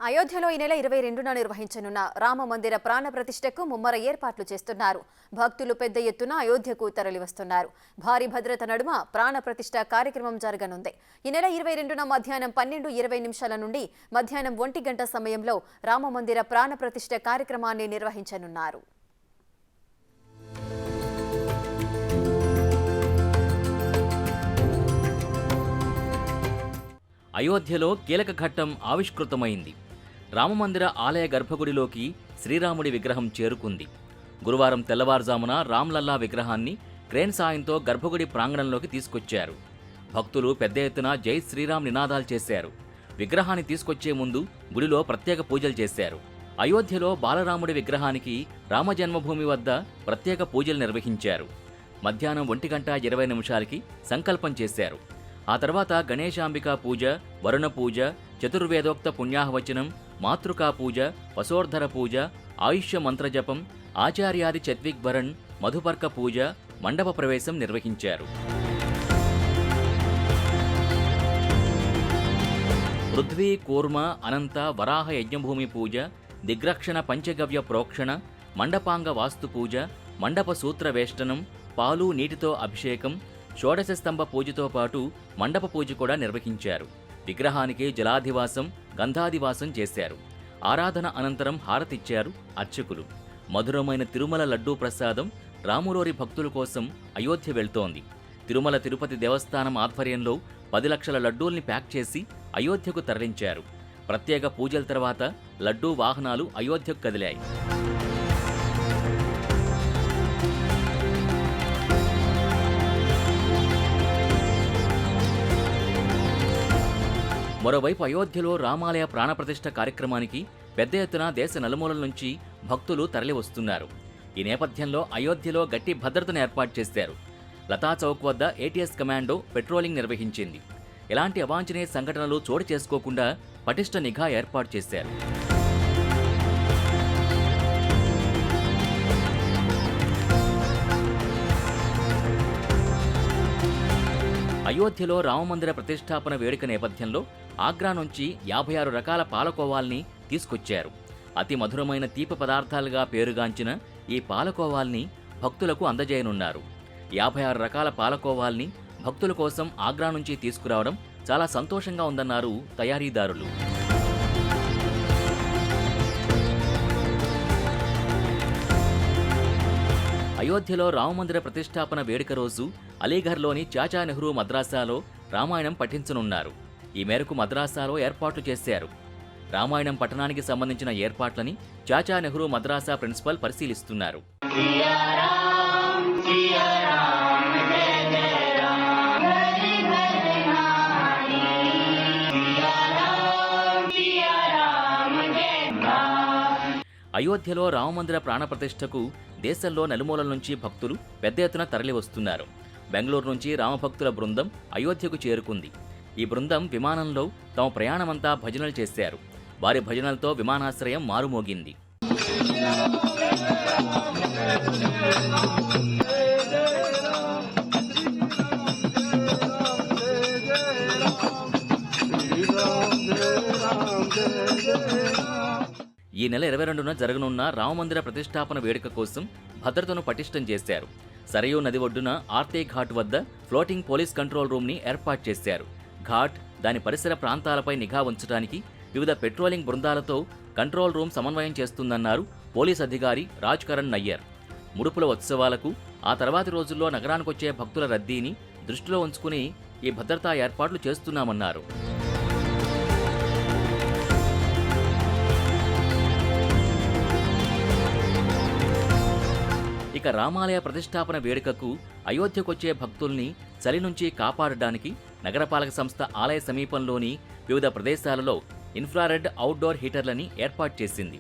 అయోధ్యలో ఈ నెల 22న నిర్వహించనున్న రామ మందిర ప్రాణ ప్రతిష్టకు ముమ్మర ఏర్పాట్లు చేస్తున్నారు. భక్తులు పెద్ద ఎత్తున అయోధ్యకు తరలివస్తున్నారు. భారీ భద్రత నడుమ ప్రాణ ప్రతిష్ట కార్యక్రమం జరగనుంది. ఈ నెల 22న మధ్యాహ్నం 12:20 నుండి మధ్యాహ్నం 1 గంట సమయంలో రామ మందిర ప్రాణ ప్రతిష్ట కార్యక్రమాన్ని నిర్వహించనున్నారు. అయోధ్యలో కీలక ఘట్టం ఆవిష్కృతమైంది. రామమందిర ఆలయ గర్భగుడిలోకి శ్రీరాముడి విగ్రహం చేరుకుంది. గురువారం తెల్లవారుజామున రామ్లల్లా విగ్రహాన్ని క్రేన్ సాయంతో గర్భగుడి ప్రాంగణంలోకి తీసుకొచ్చారు. భక్తులు పెద్ద ఎత్తున జై శ్రీరామ్ నినాదాలు చేశారు. విగ్రహాన్ని తీసుకొచ్చే ముందు గుడిలో ప్రత్యేక పూజలు చేశారు. అయోధ్యలో బాలరాముడి విగ్రహానికి రామజన్మభూమి వద్ద ప్రత్యేక పూజలు నిర్వహించారు. మధ్యాహ్నం 1:20 సంకల్పం చేశారు. ఆ తర్వాత గణేశాంబికా పూజ, వరుణ పూజ, చతుర్వేదోక్త పుణ్యాహవచనం, మాతృకా పూజ, వసోర్ధర పూజ, ఆయుష్య మంత్రజపం, ఆచార్యాది చత్విగ్భరణ్, మధుపర్క పూజ, మండప ప్రవేశం నిర్వహించారు. పృథ్వీ, కూర్మ, అనంత, వరాహ యజ్ఞభూమి పూజ, దిగ్రక్షణ పంచగవ్య ప్రోక్షణ, మండపాంగ వాస్తు పూజ, మండప సూత్ర వేష్టనం, పాలు నీటితో అభిషేకం, షోడశ స్తంభ పూజతో పాటు మండప పూజ కూడా నిర్వహించారు. విగ్రహానికి జలాధివాసం, గంధాధివాసం చేశారు. ఆరాధన అనంతరం హారతిచ్చారు అర్చకులు. మధురమైన తిరుమల లడ్డూ ప్రసాదం రాములోరి భక్తుల కోసం అయోధ్య వెళ్తోంది. తిరుమల తిరుపతి దేవస్థానం ఆధ్వర్యంలో 10 లక్షల లడ్డూల్ని ప్యాక్ చేసి అయోధ్యకు తరలించారు. ప్రత్యేక పూజల తర్వాత లడ్డూ వాహనాలు అయోధ్యకు కదిలాయి. మరోవైపు అయోధ్యలో రామాలయ ప్రాణప్రతిష్ఠ కార్యక్రమానికి పెద్ద ఎత్తున దేశ నలుమూలల నుంచి భక్తులు తరలి వస్తున్నారు. ఈ నేపథ్యంలో అయోధ్యలో గట్టి భద్రతను ఏర్పాటు చేశారు. లతా చౌక్ వద్ద ఏటీఎస్ కమాండో పెట్రోలింగ్ నిర్వహించింది. ఎలాంటి అవాంఛనీయ సంఘటనలు చోటు చేసుకోకుండా పటిష్ట నిఘా ఏర్పాటు చేశారు. అయోధ్యలో రామమందిర ప్రతిష్టాపన వేడుక నేపథ్యంలో ఆగ్రా నుంచి 56 రకాల పాలకోవాల్ని తీసుకొచ్చారు. అతి మధురమైన తీపి పదార్థాలుగా పేరుగాంచిన ఈ పాలకోవాల్ని భక్తులకు అందజేయనున్నారు. 56 రకాల పాలకోవాల్ని భక్తుల కోసం ఆగ్రా నుంచి తీసుకురావడం చాలా సంతోషంగా ఉందన్నారు తయారీదారులు. అయోధ్యలో రామమందిర ప్రతిష్టాపన వేడుక రోజు అలీఘర్లోని చాచా నెహ్రూ మద్రాసాలో రామాయణం పఠించనున్నారు. ఈ మేరకు మద్రాసాలో ఏర్పాట్లు చేశారు. రామాయణం పఠనానికి సంబంధించిన ఏర్పాట్లని చాచా నెహ్రూ మద్రాసా ప్రిన్సిపల్ పరిశీలిస్తున్నారు. అయోధ్యలో రామమందిర ప్రాణప్రతిష్ఠకు దేశంలో నలుమూలల నుంచి భక్తులు పెద్ద ఎత్తున తరలి వస్తున్నారు. బెంగళూరు నుంచి రామభక్తుల బృందం అయోధ్యకు చేరుకుంది. ఈ బృందం విమానంలో తమ ప్రయాణమంతా భజనలు చేశారు. వారి భజనలతో విమానాశ్రయం మారుమోగింది. ఈ నెల 22న జరగనున్న రామమందిర ప్రతిష్టాపన వేడుక కోసం భద్రతను పటిష్టం చేశారు. సరయూ నది ఒడ్డున ఆర్తే ఘాట్ వద్ద ఫ్లోటింగ్ పోలీస్ కంట్రోల్ రూమ్ని ఏర్పాటు చేశారు. ఘాట్, దాని పరిసర ప్రాంతాలపై నిఘా ఉంచడానికి వివిధ పెట్రోలింగ్ బృందాలతో కంట్రోల్ రూమ్ సమన్వయం చేస్తుందన్నారు పోలీస్ అధికారి రాజ్ కరణ్ నయ్యర్. ముడుపుల ఉత్సవాలకు, ఆ తర్వాతి రోజుల్లో నగరానికొచ్చే భక్తుల రద్దీని దృష్టిలో ఉంచుకుని ఈ భద్రతా ఏర్పాట్లు చేస్తున్నామన్నారు. ఇక రామాలయ ప్రతిష్టాపన వేడుకకు అయోధ్యకొచ్చే భక్తుల్ని చలి నుంచి కాపాడడానికి నగరపాలక సంస్థ ఆలయ సమీపంలోని వివిధ ప్రదేశాలలో ఇన్ఫ్రారెడ్ అవుట్డోర్ హీటర్లని ఏర్పాటు చేసింది.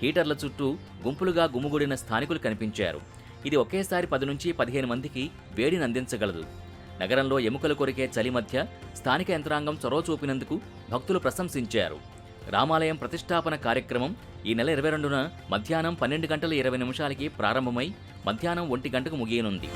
హీటర్ల చుట్టూ గుంపులుగా గుమిగూడిన స్థానికులు కనిపించారు. ఇది ఒకేసారి 10 నుంచి 15 మందికి వేడిని అందించగలదు. నగరంలో ఎముకలు కొరికే చలి మధ్య స్థానిక యంత్రాంగం చొరవ చూపినందుకు భక్తులు ప్రశంసించారు. రామాలయం ప్రతిష్టాపన కార్యక్రమం ఈ నెల 22న మధ్యాహ్నం 12:20 ప్రారంభమై మధ్యాహ్నం 1 గంటకు ముగియనుంది.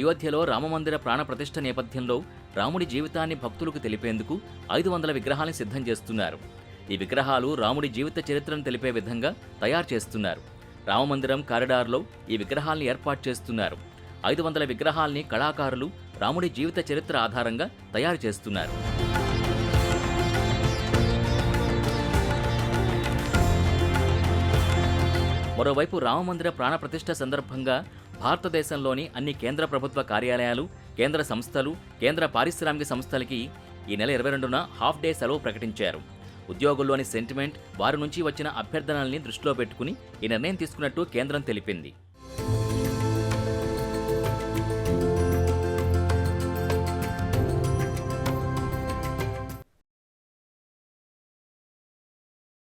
అయోధ్యలో రామమందిర ప్రాణప్రతిష్ఠ నేపథ్యంలో రాముడి జీవితాన్ని భక్తులకు తెలిపేందుకు 500 విగ్రహాల్ని సిద్ధం చేస్తున్నారు. ఈ విగ్రహాలు రాముడి జీవిత చరిత్రను తెలిపే విధంగా తయారు చేస్తున్నారు. రామమందిరం కారిడార్లో ఈ విగ్రహాల్ని ఏర్పాటు చేస్తున్నారు. 500 విగ్రహాల్ని కళాకారులు రాముడి జీవిత చరిత్ర ఆధారంగా తయారు చేస్తున్నారు. మరోవైపు రామమందిర ప్రాణప్రతిష్ఠ సందర్భంగా భారతదేశంలోని అన్ని కేంద్ర ప్రభుత్వ కార్యాలయాలు, కేంద్ర సంస్థలు, కేంద్ర పారిశ్రామిక సంస్థలకి ఈ నెల 22న హాఫ్ డే సెలవు ప్రకటించారు. ఉద్యోగుల్లోని సెంటిమెంట్, వారి నుంచి వచ్చిన అభ్యర్థనల్ని దృష్టిలో పెట్టుకుని ఈ నిర్ణయం తీసుకున్నట్టు కేంద్రం తెలిపింది.